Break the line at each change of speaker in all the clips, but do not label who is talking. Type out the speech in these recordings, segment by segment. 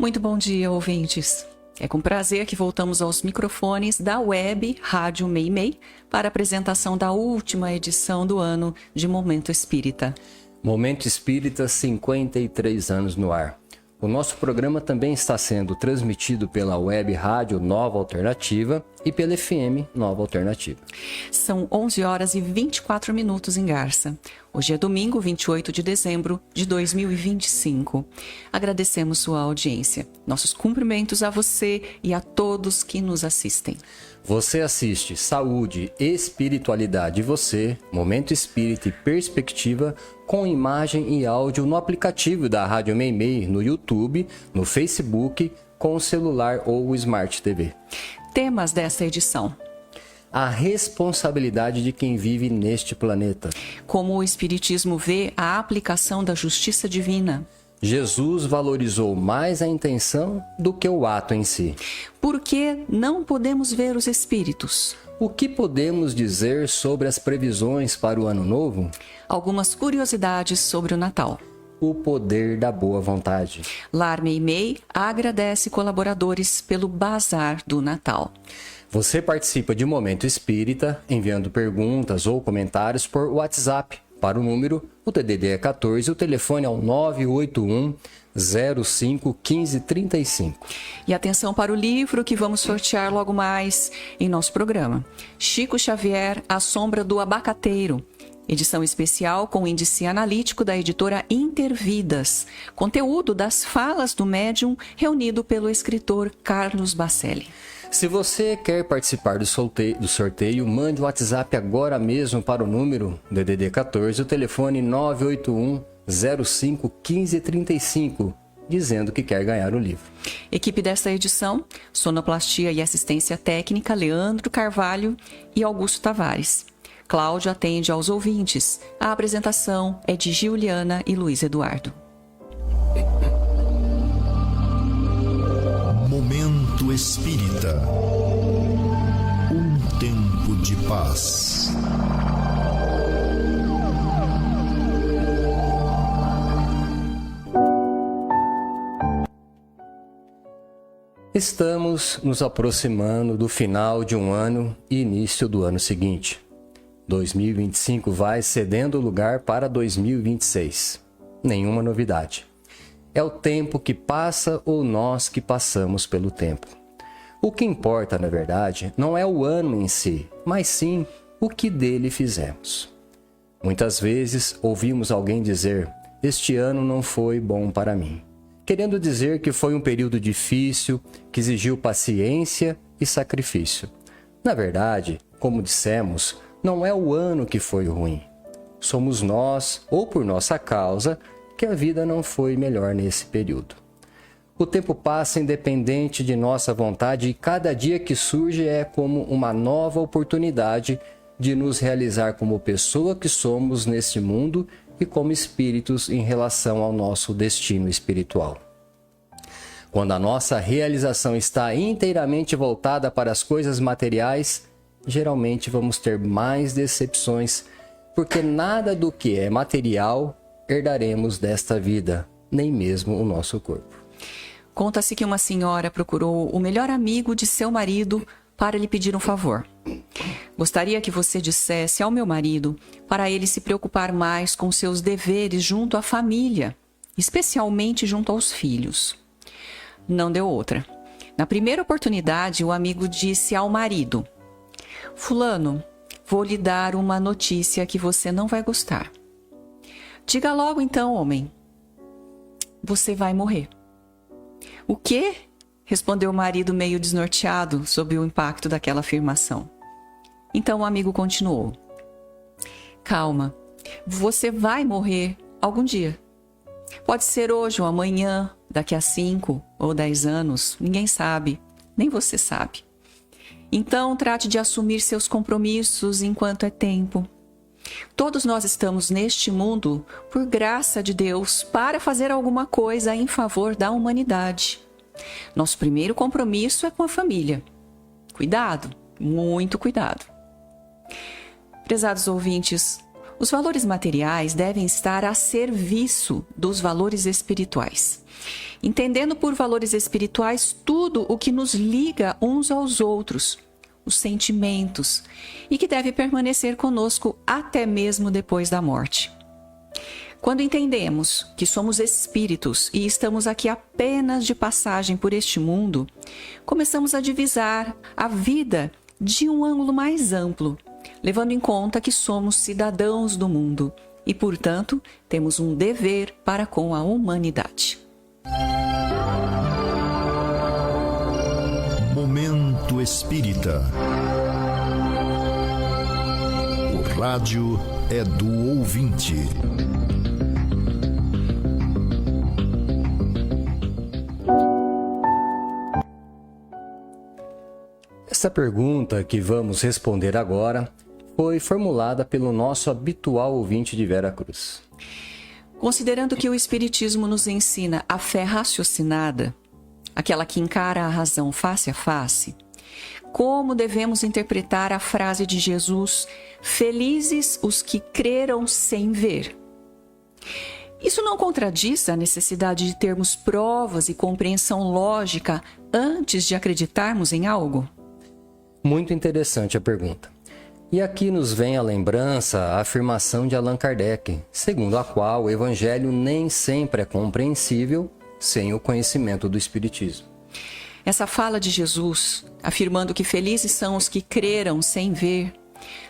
Muito bom dia, ouvintes. É com prazer que voltamos aos microfones da web Rádio Meimei para a apresentação da última edição do ano de Momento Espírita.
Momento Espírita, 53 anos no ar. O nosso programa também está sendo transmitido pela web Rádio Nova Alternativa e pela FM Nova Alternativa.
São 11 horas e 24 minutos em Garça. Hoje é domingo, 28 de dezembro de 2025. Agradecemos sua audiência. Nossos cumprimentos a você e a todos que nos assistem.
Você assiste Saúde, Espiritualidade e Você, Momento Espírita e Perspectiva, com imagem e áudio no aplicativo da Rádio Meimei, no YouTube, no Facebook, com o celular ou o Smart TV.
Temas dessa edição:
a responsabilidade de quem vive neste planeta.
Como o Espiritismo vê a aplicação da justiça divina.
Jesus valorizou mais a intenção do que o ato em si.
Por que não podemos ver os espíritos?
O que podemos dizer sobre as previsões para o ano novo?
Algumas curiosidades sobre o Natal.
O poder da boa vontade.
Lar Meimei agradece colaboradores pelo Bazar do Natal.
Você participa de Momento Espírita enviando perguntas ou comentários por WhatsApp para o número, o DDD é 14, o telefone é o 981 05 15 35.
E atenção para o livro que vamos sortear logo mais em nosso programa. Chico Xavier, A Sombra do Abacateiro. Edição especial com índice analítico da editora Intervidas. Conteúdo das falas do médium reunido pelo escritor Carlos Bacelli.
Se você quer participar do sorteio, mande o WhatsApp agora mesmo para o número DDD 14, o telefone 981 05 15 35, dizendo que quer ganhar o livro.
Equipe desta edição: sonoplastia e assistência técnica Leandro Carvalho e Augusto Tavares. Cláudio atende aos ouvintes. A apresentação é de Giuliana e Luiz Eduardo.
Momento Espírita. Um tempo de paz.
Estamos nos aproximando do final de um ano e início do ano seguinte. 2025 vai cedendo lugar para 2026. Nenhuma novidade. É o tempo que passa ou nós que passamos pelo tempo. O que importa, na verdade, não é o ano em si, mas sim o que dele fizemos. Muitas vezes ouvimos alguém dizer: "Este ano não foi bom para mim", querendo dizer que foi um período difícil, que exigiu paciência e sacrifício. Na verdade, como dissemos, não é o ano que foi ruim. Somos nós, ou por nossa causa, que a vida não foi melhor nesse período. O tempo passa independente de nossa vontade e cada dia que surge é como uma nova oportunidade de nos realizar como pessoa que somos neste mundo e como espíritos em relação ao nosso destino espiritual. Quando a nossa realização está inteiramente voltada para as coisas materiais, geralmente vamos ter mais decepções, porque nada do que é material herdaremos desta vida, nem mesmo o nosso corpo.
Conta-se que uma senhora procurou o melhor amigo de seu marido para lhe pedir um favor. Gostaria que você dissesse ao meu marido para ele se preocupar mais com seus deveres junto à família, especialmente junto aos filhos. Não deu outra. Na primeira oportunidade, o amigo disse ao marido: "Fulano, vou lhe dar uma notícia que você não vai gostar." "Diga logo então, homem." "Você vai morrer." "O quê?" respondeu o marido meio desnorteado sob o impacto daquela afirmação. Então o amigo continuou: "Calma, você vai morrer algum dia. Pode ser hoje ou amanhã, daqui a 5 ou 10 anos, ninguém sabe, nem você sabe. Então trate de assumir seus compromissos enquanto é tempo. Todos nós estamos neste mundo, por graça de Deus, para fazer alguma coisa em favor da humanidade. Nosso primeiro compromisso é com a família. Cuidado, muito cuidado." Prezados ouvintes, Os valores materiais devem estar a serviço dos valores espirituais, entendendo por valores espirituais tudo o que nos liga uns aos outros, os sentimentos, e que deve permanecer conosco até mesmo depois da morte. Quando entendemos que somos espíritos e estamos aqui apenas de passagem por este mundo, começamos a divisar a vida de um ângulo mais amplo, levando em conta que somos cidadãos do mundo e, portanto, temos um dever para com a humanidade.
Momento Espírita. O rádio é do ouvinte.
Essa pergunta que vamos responder agora foi formulada pelo nosso habitual ouvinte de Vera Cruz.
Considerando que o Espiritismo nos ensina a fé raciocinada, aquela que encara a razão face a face, como devemos interpretar a frase de Jesus, felizes os que creram sem ver? Isso não contradiz a necessidade de termos provas e compreensão lógica antes de acreditarmos em algo?
Muito interessante a pergunta. E aqui nos vem à lembrança a afirmação de Allan Kardec, segundo a qual o Evangelho nem sempre é compreensível sem o conhecimento do Espiritismo.
Essa fala de Jesus, afirmando que felizes são os que creram sem ver,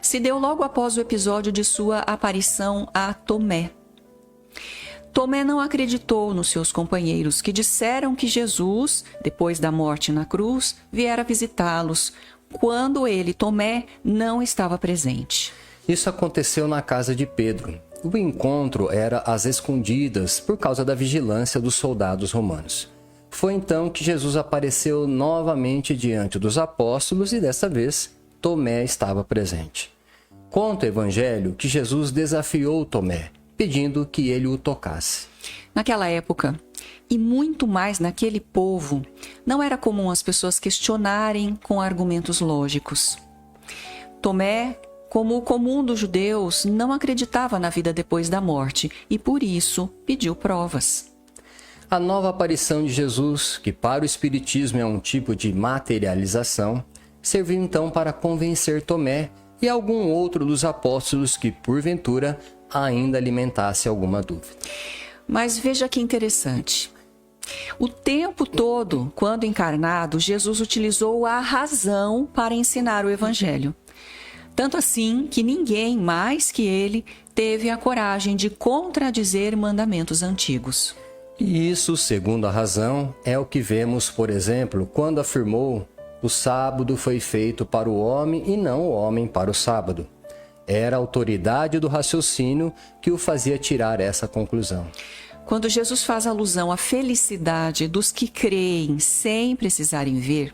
se deu logo após o episódio de sua aparição a Tomé. Tomé não acreditou nos seus companheiros que disseram que Jesus, depois da morte na cruz, viera visitá-los, quando ele, Tomé, não estava presente.
Isso aconteceu na casa de Pedro. O encontro era às escondidas por causa da vigilância dos soldados romanos. Foi então que Jesus apareceu novamente diante dos apóstolos e dessa vez Tomé estava presente. Conta o Evangelho que Jesus desafiou Tomé, pedindo que ele o tocasse.
Naquela época, e muito mais naquele povo, não era comum as pessoas questionarem com argumentos lógicos. Tomé, como o comum dos judeus, não acreditava na vida depois da morte e, por isso, pediu provas.
A nova aparição de Jesus, que para o Espiritismo é um tipo de materialização, serviu então para convencer Tomé e algum outro dos apóstolos que, porventura, ainda alimentasse alguma dúvida.
Mas veja que interessante. O tempo todo, quando encarnado, Jesus utilizou a razão para ensinar o Evangelho. Tanto assim que ninguém mais que ele teve a coragem de contradizer mandamentos antigos.
E isso, segundo a razão, é o que vemos, por exemplo, quando afirmou: o sábado foi feito para o homem e não o homem para o sábado. Era a autoridade do raciocínio que o fazia tirar essa conclusão.
Quando Jesus faz alusão à felicidade dos que creem sem precisarem ver,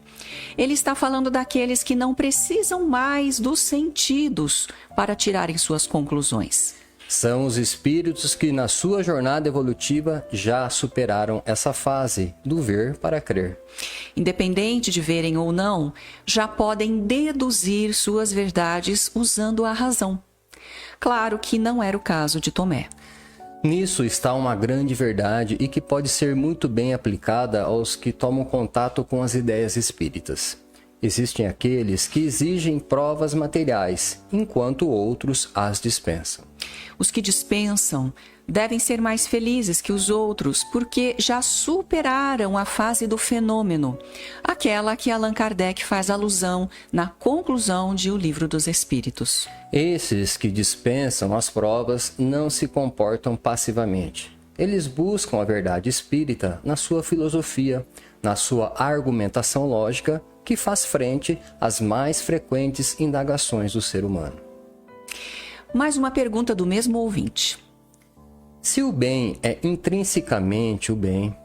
ele está falando daqueles que não precisam mais dos sentidos para tirarem suas conclusões.
São os espíritos que, na sua jornada evolutiva, já superaram essa fase do ver para crer.
Independente de verem ou não, já podem deduzir suas verdades usando a razão. Claro que não era o caso de Tomé.
Nisso está uma grande verdade e que pode ser muito bem aplicada aos que tomam contato com as ideias espíritas. Existem aqueles que exigem provas materiais, enquanto outros as dispensam.
Os que dispensam devem ser mais felizes que os outros, porque já superaram a fase do fenômeno, aquela que Allan Kardec faz alusão na conclusão de O Livro dos Espíritos.
Esses que dispensam as provas não se comportam passivamente. Eles buscam a verdade espírita na sua filosofia, na sua argumentação lógica, que faz frente às mais frequentes indagações do ser humano.
Mais uma pergunta do mesmo ouvinte.
Se o bem é intrinsecamente o bem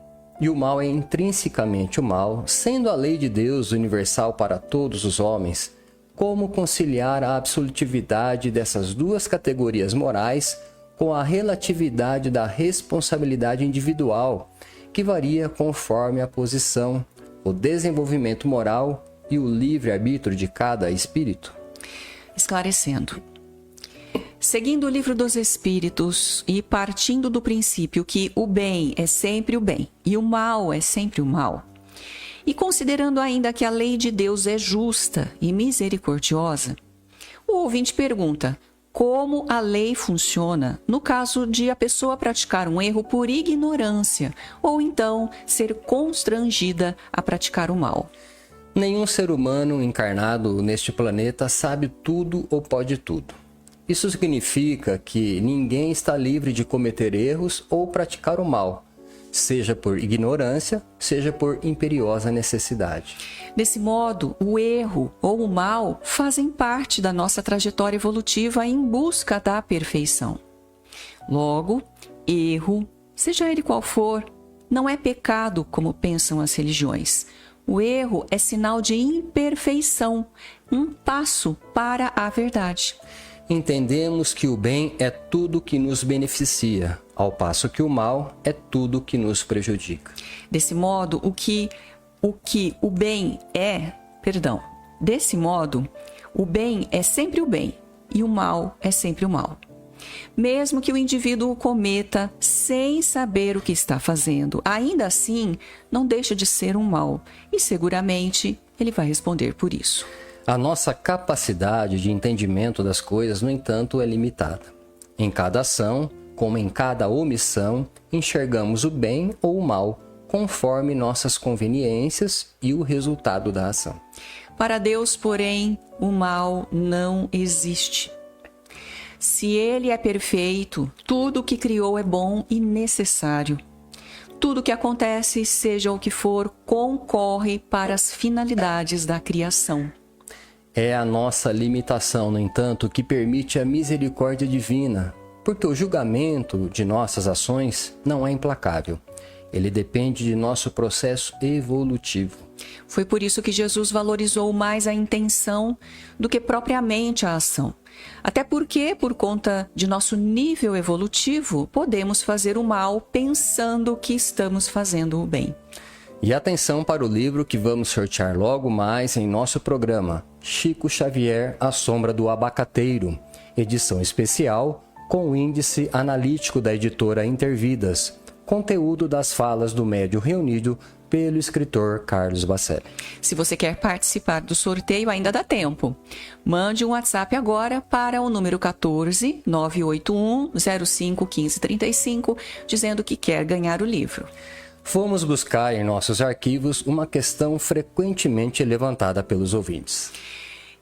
e o mal é intrinsecamente o mal, sendo a lei de Deus universal para todos os homens, como conciliar a absolutividade dessas duas categorias morais com a relatividade da responsabilidade individual, que varia conforme a posição, o desenvolvimento moral e o livre-arbítrio de cada espírito?
Esclarecendo. Seguindo o livro dos Espíritos e partindo do princípio que o bem é sempre o bem e o mal é sempre o mal, e considerando ainda que a lei de Deus é justa e misericordiosa, o ouvinte pergunta como a lei funciona no caso de a pessoa praticar um erro por ignorância ou então ser constrangida a praticar o mal.
Nenhum ser humano encarnado neste planeta sabe tudo ou pode tudo. Isso significa que ninguém está livre de cometer erros ou praticar o mal, seja por ignorância, seja por imperiosa necessidade.
Desse modo, o erro ou o mal fazem parte da nossa trajetória evolutiva em busca da perfeição. Logo, erro, seja ele qual for, não é pecado como pensam as religiões. O erro é sinal de imperfeição, um passo para a verdade.
Entendemos que o bem é tudo que nos beneficia, ao passo que o mal é tudo que nos prejudica.
Desse modo, o bem é sempre o bem e o mal é sempre o mal. Mesmo que o indivíduo o cometa sem saber o que está fazendo, ainda assim não deixa de ser um mal e seguramente ele vai responder por isso.
A nossa capacidade de entendimento das coisas, no entanto, é limitada. Em cada ação, como em cada omissão, enxergamos o bem ou o mal, conforme nossas conveniências e o resultado da ação.
Para Deus, porém, o mal não existe. Se Ele é perfeito, tudo o que criou é bom e necessário. Tudo o que acontece, seja o que for, concorre para as finalidades da criação.
É a nossa limitação, no entanto, que permite a misericórdia divina, porque o julgamento de nossas ações não é implacável. Ele depende de nosso processo evolutivo.
Foi por isso que Jesus valorizou mais a intenção do que propriamente a ação. Até porque, por conta de nosso nível evolutivo, podemos fazer o mal pensando que estamos fazendo o bem.
E atenção para o livro que vamos sortear logo mais em nosso programa, Chico Xavier, A Sombra do Abacateiro, edição especial com o índice analítico da editora Intervidas, conteúdo das falas do médium reunido pelo escritor Carlos Bacelli.
Se você quer participar do sorteio, ainda dá tempo. Mande um WhatsApp agora para o número 14 981 05 1535, dizendo que quer ganhar o livro.
Fomos buscar em nossos arquivos uma questão frequentemente levantada pelos ouvintes.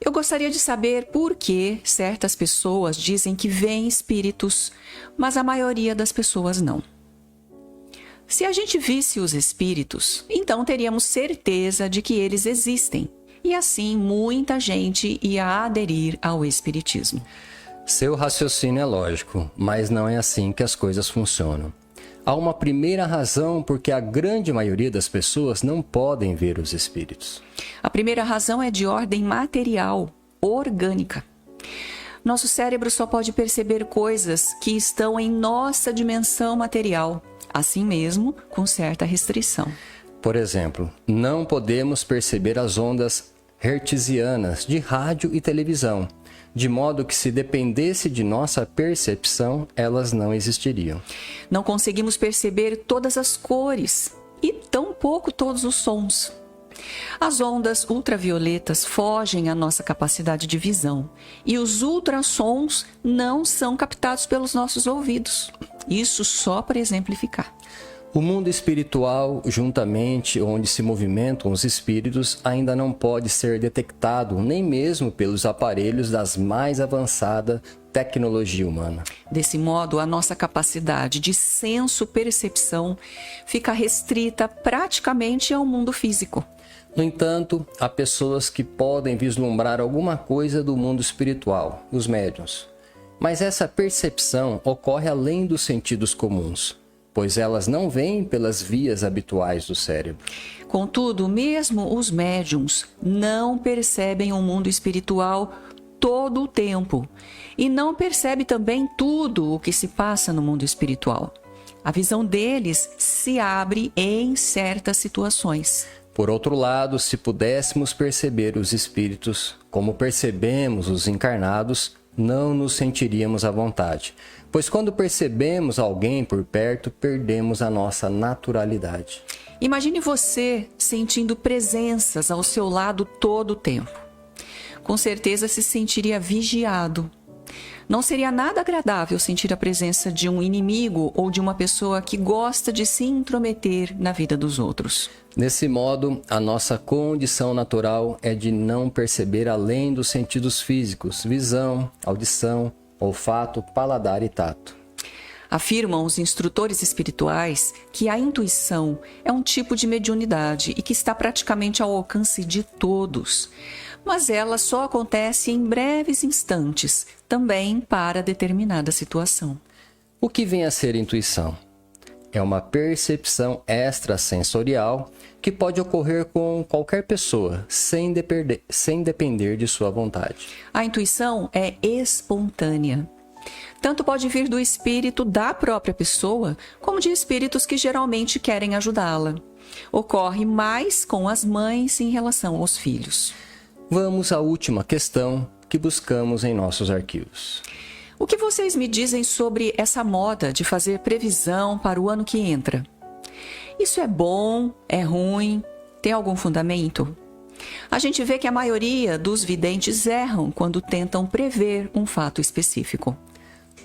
Eu gostaria de saber por que certas pessoas dizem que veem espíritos, mas a maioria das pessoas não. Se a gente visse os espíritos, então teríamos certeza de que eles existem. E assim muita gente ia aderir ao espiritismo.
Seu raciocínio é lógico, mas não é assim que as coisas funcionam. Há uma primeira razão por que a grande maioria das pessoas não podem ver os espíritos.
A primeira razão é de ordem material, orgânica. Nosso cérebro só pode perceber coisas que estão em nossa dimensão material, assim mesmo com certa restrição.
Por exemplo, não podemos perceber as ondas hertzianas de rádio e televisão, de modo que se dependesse de nossa percepção, elas não existiriam.
Não conseguimos perceber todas as cores e tampouco todos os sons. As ondas ultravioletas fogem à nossa capacidade de visão e os ultrassons não são captados pelos nossos ouvidos. Isso só para exemplificar.
O mundo espiritual, juntamente onde se movimentam os espíritos, ainda não pode ser detectado nem mesmo pelos aparelhos das mais avançada tecnologia humana.
Desse modo, a nossa capacidade de senso-percepção fica restrita praticamente ao mundo físico.
No entanto, há pessoas que podem vislumbrar alguma coisa do mundo espiritual, os médiuns. Mas essa percepção ocorre além dos sentidos comuns, pois elas não vêm pelas vias habituais do cérebro.
Contudo, mesmo os médiuns não percebem o mundo espiritual todo o tempo e não percebem também tudo o que se passa no mundo espiritual. A visão deles se abre em certas situações.
Por outro lado, se pudéssemos perceber os espíritos como percebemos os encarnados, não nos sentiríamos à vontade, pois quando percebemos alguém por perto, perdemos a nossa naturalidade.
Imagine você sentindo presenças ao seu lado todo o tempo. Com certeza se sentiria vigiado. Não seria nada agradável sentir a presença de um inimigo ou de uma pessoa que gosta de se intrometer na vida dos outros.
Desse modo, a nossa condição natural é de não perceber além dos sentidos físicos, visão, audição, olfato, paladar e tato.
Afirmam os instrutores espirituais que a intuição é um tipo de mediunidade e que está praticamente ao alcance de todos. Mas ela só acontece em breves instantes, também para determinada situação.
O que vem a ser intuição? É uma percepção extrasensorial que pode ocorrer com qualquer pessoa, sem depender de sua vontade.
A intuição é espontânea. Tanto pode vir do espírito da própria pessoa, como de espíritos que geralmente querem ajudá-la. Ocorre mais com as mães em relação aos filhos.
Vamos à última questão que buscamos em nossos arquivos.
O que vocês me dizem sobre essa moda de fazer previsão para o ano que entra? Isso é bom? É ruim? Tem algum fundamento? A gente vê que a maioria dos videntes erram quando tentam prever um fato específico.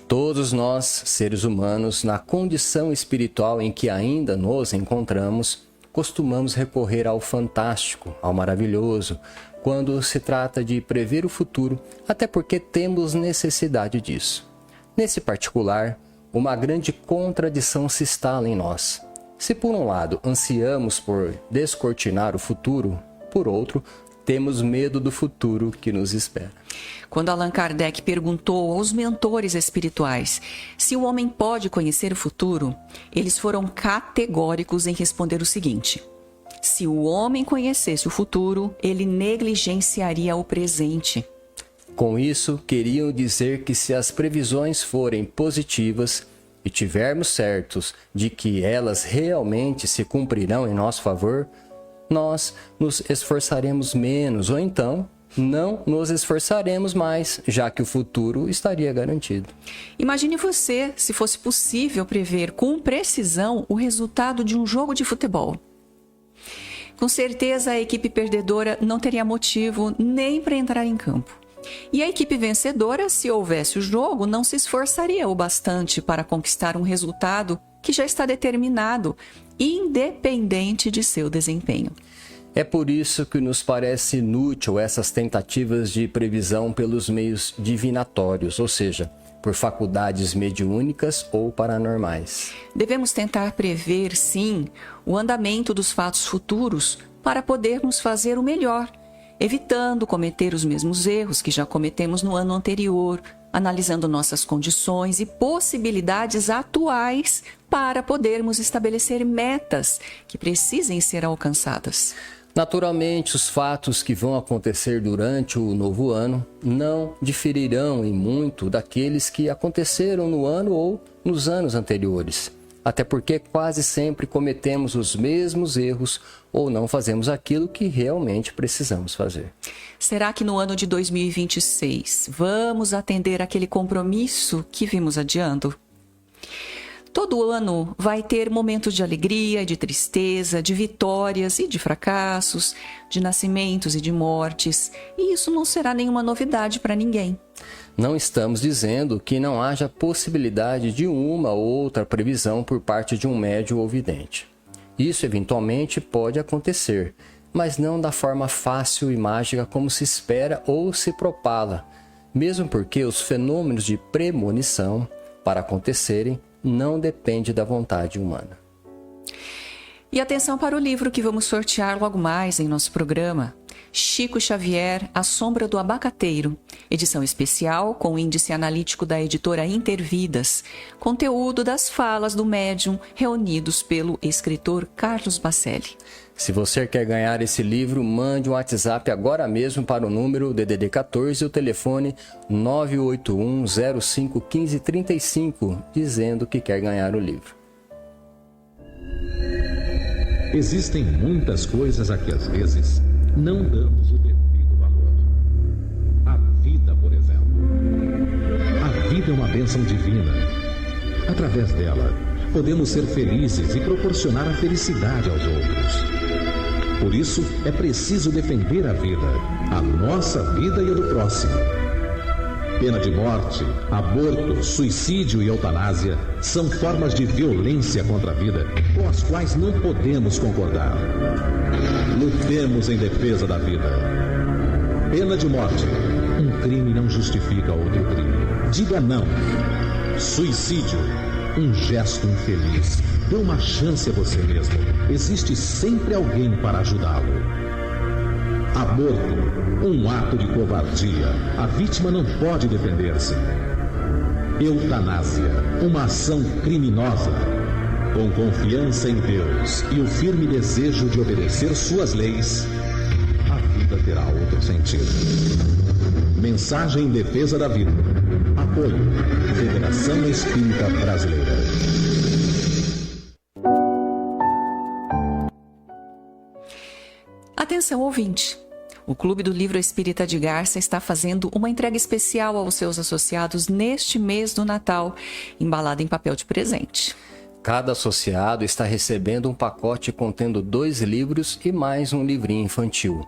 Todos nós, seres humanos, na condição espiritual em que ainda nos encontramos, costumamos recorrer ao fantástico, ao maravilhoso, quando se trata de prever o futuro, até porque temos necessidade disso. Nesse particular, uma grande contradição se instala em nós. Se por um lado ansiamos por descortinar o futuro, por outro, temos medo do futuro que nos espera.
Quando Allan Kardec perguntou aos mentores espirituais se o homem pode conhecer o futuro, eles foram categóricos em responder o seguinte: se o homem conhecesse o futuro, ele negligenciaria o presente.
Com isso, queriam dizer que se as previsões forem positivas e tivermos certos de que elas realmente se cumprirão em nosso favor, nós nos esforçaremos menos, ou então não nos esforçaremos mais, já que o futuro estaria garantido.
Imagine você se fosse possível prever com precisão o resultado de um jogo de futebol. Com certeza a equipe perdedora não teria motivo nem para entrar em campo. E a equipe vencedora, se houvesse o jogo, não se esforçaria o bastante para conquistar um resultado que já está determinado, independente de seu desempenho.
É por isso que nos parece inútil essas tentativas de previsão pelos meios divinatórios, ou seja, por faculdades mediúnicas ou paranormais.
Devemos tentar prever, sim, o andamento dos fatos futuros para podermos fazer o melhor, evitando cometer os mesmos erros que já cometemos no ano anterior, analisando nossas condições e possibilidades atuais para podermos estabelecer metas que precisem ser alcançadas.
Naturalmente, os fatos que vão acontecer durante o novo ano não diferirão em muito daqueles que aconteceram no ano ou nos anos anteriores. Até porque quase sempre cometemos os mesmos erros ou não fazemos aquilo que realmente precisamos fazer.
Será que no ano de 2026 vamos atender aquele compromisso que vimos adiando? Todo ano vai ter momentos de alegria e de tristeza, de vitórias e de fracassos, de nascimentos e de mortes, e isso não será nenhuma novidade para ninguém.
Não estamos dizendo que não haja possibilidade de uma ou outra previsão por parte de um médium ou vidente. Isso eventualmente pode acontecer, mas não da forma fácil e mágica como se espera ou se propala, mesmo porque os fenômenos de premonição, para acontecerem, não depende da vontade humana.
E atenção para o livro que vamos sortear logo mais em nosso programa. Chico Xavier, A Sombra do Abacateiro. Edição especial com o índice analítico da editora Intervidas. Conteúdo das falas do médium reunidos pelo escritor Carlos Bacelli.
Se você quer ganhar esse livro, mande um WhatsApp agora mesmo para o número DDD 14 e o telefone 981051535, dizendo que quer ganhar o livro.
Existem muitas coisas a que às vezes não damos o devido valor. A vida, por exemplo. vida é uma bênção divina. Através dela, podemos ser felizes e proporcionar a felicidade aos outros. Por isso, é preciso defender a vida, a nossa vida e a do próximo. Pena de morte, aborto, suicídio e eutanásia são formas de violência contra a vida com as quais não podemos concordar. Lutemos em defesa da vida. Pena de morte. Um crime não justifica outro crime. Diga não. Suicídio. Um gesto infeliz. Dê uma chance a você mesmo. Existe sempre alguém para ajudá-lo. Aborto. Um ato de covardia. A vítima não pode defender-se. Eutanásia. Uma ação criminosa. Com confiança em Deus e o firme desejo de obedecer suas leis, a vida terá outro sentido. Mensagem em defesa da vida. Apoio. Federação Espírita Brasileira.
Atenção, ouvinte! O Clube do Livro Espírita de Garça está fazendo uma entrega especial aos seus associados neste mês do Natal, embalada em papel de presente.
Cada associado está recebendo um pacote contendo 2 livros e mais um livrinho infantil.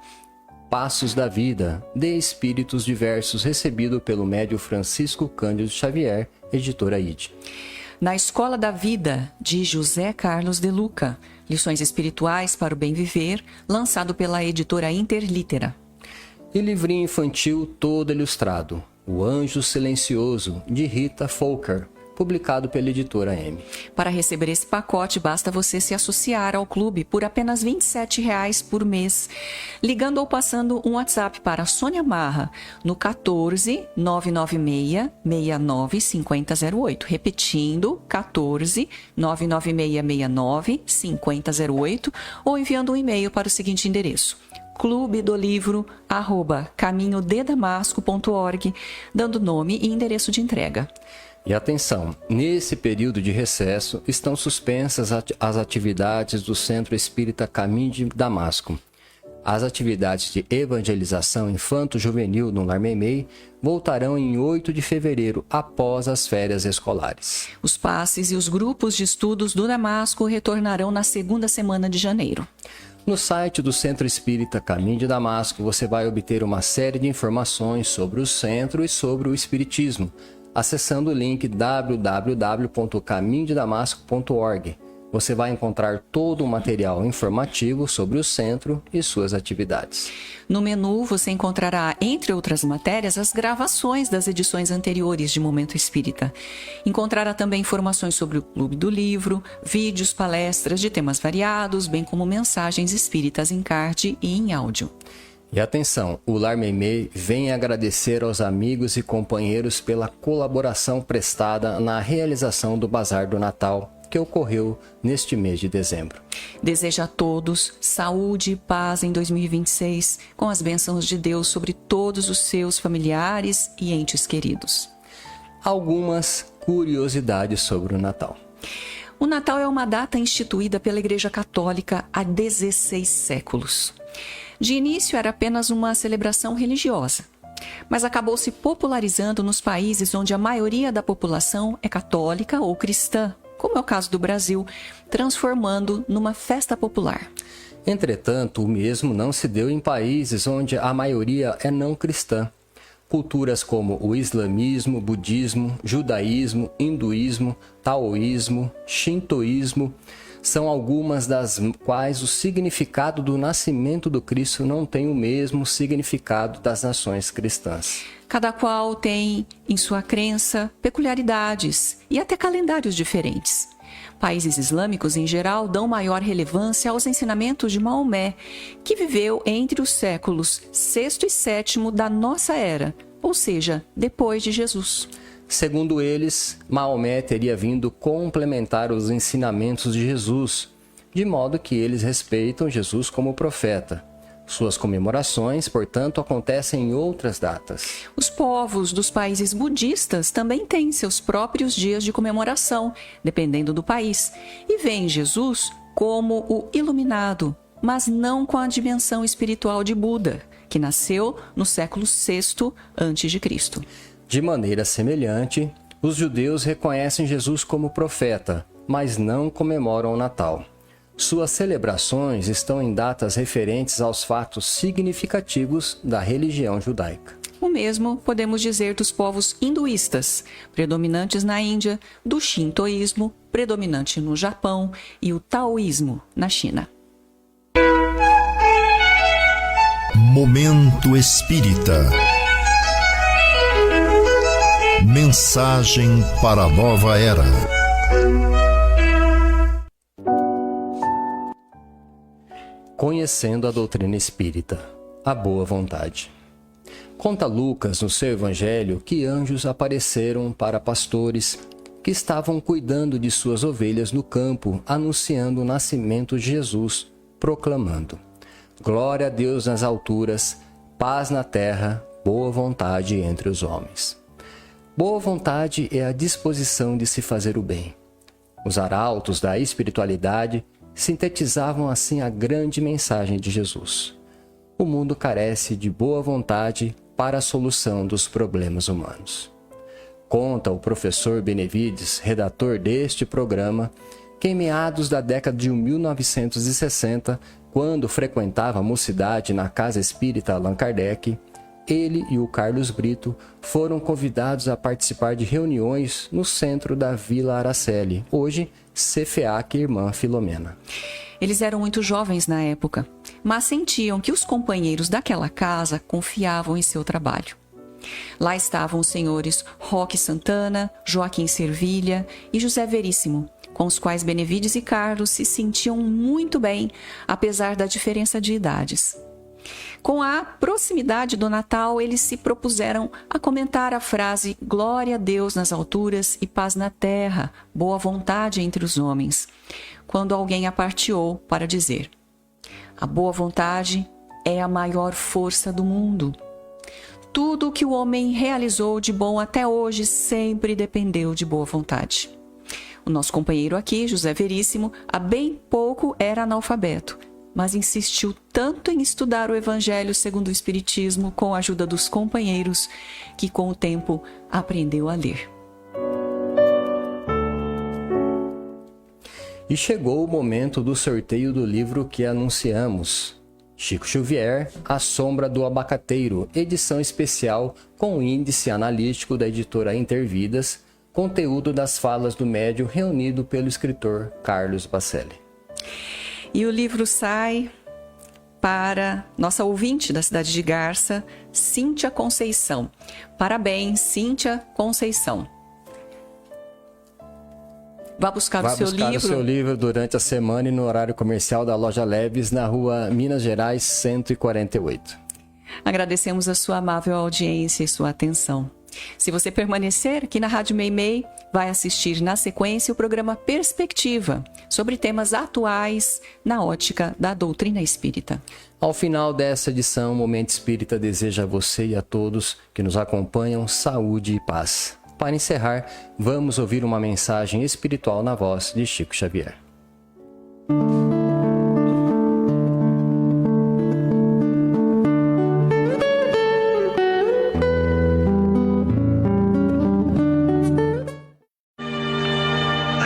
Passos da Vida, de Espíritos Diversos, recebido pelo médium Francisco Cândido Xavier, editora ID.
Na Escola da Vida, de José Carlos de Luca, Lições Espirituais para o Bem Viver, lançado pela editora Interlitera.
E livrinho infantil todo ilustrado, O Anjo Silencioso, de Rita Folker, publicado pela editora M.
Para receber esse pacote, basta você se associar ao clube por apenas R$ 27,00 por mês, ligando ou passando um WhatsApp para Sônia Marra no 14 996 69 5008. Repetindo, 14 996 69 5008, ou enviando um e-mail para o seguinte endereço: clubedolivro@caminhodedamasco.org, dando nome e endereço de entrega.
E atenção, nesse período de recesso estão suspensas as atividades do Centro Espírita Caminho de Damasco. As atividades de evangelização infanto-juvenil no Lar Meimei voltarão em 8 de fevereiro, após as férias escolares.
Os passes e os grupos de estudos do Damasco retornarão na segunda semana de janeiro.
No site do Centro Espírita Caminho de Damasco, você vai obter uma série de informações sobre o centro e sobre o espiritismo, acessando o link www.caminhodedamasco.org. Você vai encontrar todo o material informativo sobre o centro e suas atividades.
No menu, você encontrará, entre outras matérias, as gravações das edições anteriores de Momento Espírita. Encontrará também informações sobre o Clube do Livro, vídeos, palestras de temas variados, bem como mensagens espíritas em card e em áudio.
E atenção, o Lar Meimei vem agradecer aos amigos e companheiros pela colaboração prestada na realização do Bazar do Natal, que ocorreu neste mês de dezembro.
Desejo a todos saúde e paz em 2026, com as bênçãos de Deus sobre todos os seus familiares e entes queridos.
Algumas curiosidades sobre o Natal.
O Natal é uma data instituída pela Igreja Católica há 16 séculos. De início era apenas uma celebração religiosa, mas acabou se popularizando nos países onde a maioria da população é católica ou cristã, como é o caso do Brasil, transformando numa festa popular.
Entretanto, o mesmo não se deu em países onde a maioria é não cristã. Culturas como o islamismo, budismo, judaísmo, hinduísmo, taoísmo, shintoísmo são algumas das quais o significado do nascimento do Cristo não tem o mesmo significado das nações cristãs.
Cada qual tem, em sua crença, peculiaridades e até calendários diferentes. Países islâmicos, em geral, dão maior relevância aos ensinamentos de Maomé, que viveu entre os séculos VI e VII da nossa era, ou seja, depois de Jesus.
Segundo eles, Maomé teria vindo complementar os ensinamentos de Jesus, de modo que eles respeitam Jesus como profeta. Suas comemorações, portanto, acontecem em outras datas.
Os povos dos países budistas também têm seus próprios dias de comemoração, dependendo do país, e veem Jesus como o iluminado, mas não com a dimensão espiritual de Buda, que nasceu no século VI a.C.
De maneira semelhante, os judeus reconhecem Jesus como profeta, mas não comemoram o Natal. Suas celebrações estão em datas referentes aos fatos significativos da religião judaica.
O mesmo podemos dizer dos povos hinduístas, predominantes na Índia, do shintoísmo, predominante no Japão, e o taoísmo, na China.
Momento Espírita. Mensagem para a nova era.
Conhecendo a doutrina espírita, a boa vontade. Conta Lucas no seu evangelho que anjos apareceram para pastores que estavam cuidando de suas ovelhas no campo, anunciando o nascimento de Jesus, proclamando: glória a Deus nas alturas, paz na terra, boa vontade entre os homens. Boa vontade é a disposição de se fazer o bem. Os arautos da espiritualidade sintetizavam assim a grande mensagem de Jesus. O mundo carece de boa vontade para a solução dos problemas humanos. Conta o professor Benevides, redator deste programa, que em meados da década de 1960, quando frequentava a mocidade na Casa Espírita Allan Kardec, ele e o Carlos Brito foram convidados a participar de reuniões no centro da Vila Araceli, hoje CFEAC Irmã Filomena.
Eles eram muito jovens na época, mas sentiam que os companheiros daquela casa confiavam em seu trabalho. Lá estavam os senhores Roque Santana, Joaquim Servilha e José Veríssimo, com os quais Benevides e Carlos se sentiam muito bem, apesar da diferença de idades. Com a proximidade do Natal, eles se propuseram a comentar a frase glória a Deus nas alturas e paz na terra, boa vontade entre os homens, quando alguém aparteou para dizer: a boa vontade é a maior força do mundo. Tudo o que o homem realizou de bom até hoje sempre dependeu de boa vontade. O nosso companheiro aqui, José Veríssimo, há bem pouco era analfabeto, mas insistiu tanto em estudar o Evangelho segundo o Espiritismo com a ajuda dos companheiros, que com o tempo aprendeu a ler.
E chegou o momento do sorteio do livro que anunciamos. Chico Xavier, A Sombra do Abacateiro, edição especial com o índice analítico da editora Intervidas, conteúdo das falas do médium reunido pelo escritor Carlos Bacelli.
E o livro sai para nossa ouvinte da cidade de Garça, Cíntia Conceição. Parabéns, Cíntia Conceição. Vá buscar o seu livro
durante a semana e no horário comercial da Loja Leves, na rua Minas Gerais 148.
Agradecemos a sua amável audiência e sua atenção. Se você permanecer aqui na Rádio Meimei, vai assistir na sequência o programa Perspectiva, sobre temas atuais na ótica da doutrina espírita.
Ao final dessa edição, o Momento Espírita deseja a você e a todos que nos acompanham saúde e paz. Para encerrar, vamos ouvir uma mensagem espiritual na voz de Chico Xavier.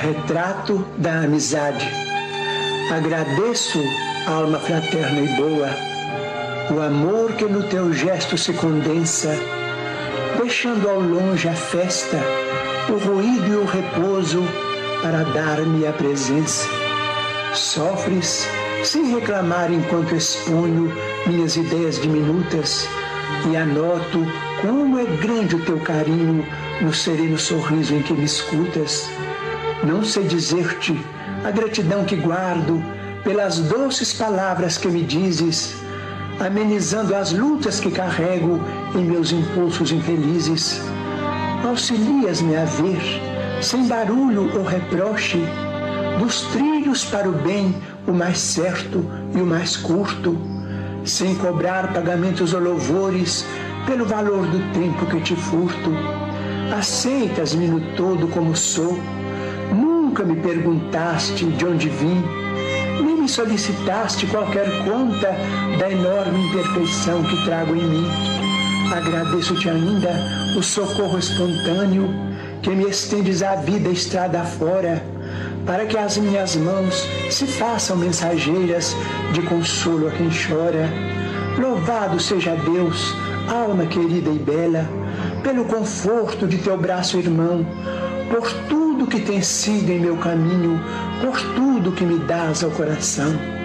Retrato da amizade. Agradeço, alma fraterna e boa, o amor que no teu gesto se condensa, deixando ao longe a festa, o ruído e o repouso para dar-me a presença. Sofres sem reclamar enquanto exponho minhas ideias diminutas e anoto como é grande o teu carinho no sereno sorriso em que me escutas. Não sei dizer-te a gratidão que guardo pelas doces palavras que me dizes, amenizando as lutas que carrego em meus impulsos infelizes. Auxilias-me a ver, sem barulho ou reproche, dos trilhos para o bem o mais certo e o mais curto, sem cobrar pagamentos ou louvores pelo valor do tempo que te furto. Aceitas-me no todo como sou, nunca me perguntaste de onde vim, nem me solicitaste qualquer conta da enorme imperfeição que trago em mim. Agradeço-te ainda o socorro espontâneo que me estendes a vida estrada fora, para que as minhas mãos se façam mensageiras de consolo a quem chora. Louvado seja Deus, alma querida e bela, pelo conforto de teu braço irmão, por tudo que tens sido em meu caminho, por tudo que me dás ao coração.